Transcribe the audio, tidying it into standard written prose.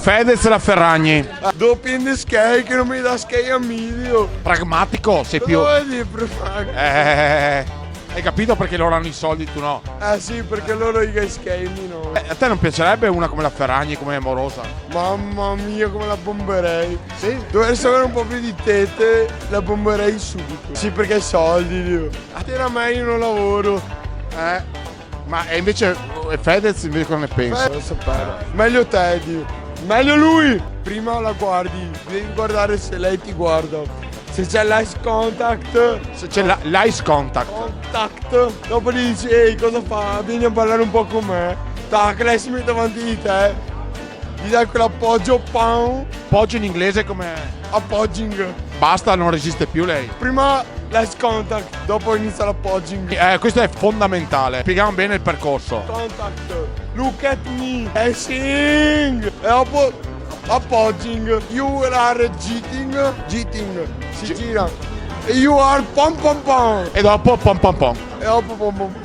Fedez la Ferragni. Dopo in the sky che non mi dà sky a medio. Pragmatico, sei più... Cosa vuoi dire per fare? Hai capito perché loro hanno i soldi, tu no? Sì, perché loro i sky no. A te non piacerebbe una come la Ferragni, come amorosa? Mamma mia, come la bomberei. Sì? Dovessi avere un po' più di tette, la bomberei subito. Sì, perché soldi, Dio. A te da me io non lavoro. Ma e invece Fedez invece cosa ne pensa? Non sapere. Meglio te, Dio. Meglio lui. Prima la guardi, devi guardare se lei ti guarda. Se c'è l'eye contact. Se c'è l'eye contact. Dopo gli dici, ehi, cosa fa? Vieni a parlare un po' con me. Tac, lei si mette davanti di te. Gli dai quell'appoggio, pam. Appoggio in inglese come... Appogging. Basta, non resiste più lei. Prima l'eye contact, dopo inizia l'appogging. Questo è fondamentale. Spieghiamo bene il percorso. Contact. Look at me. E sing. E dopo appogging. You are jitting. Si gira. E you are pom pom pom. E dopo pom pom pom. E dopo pom pom pom.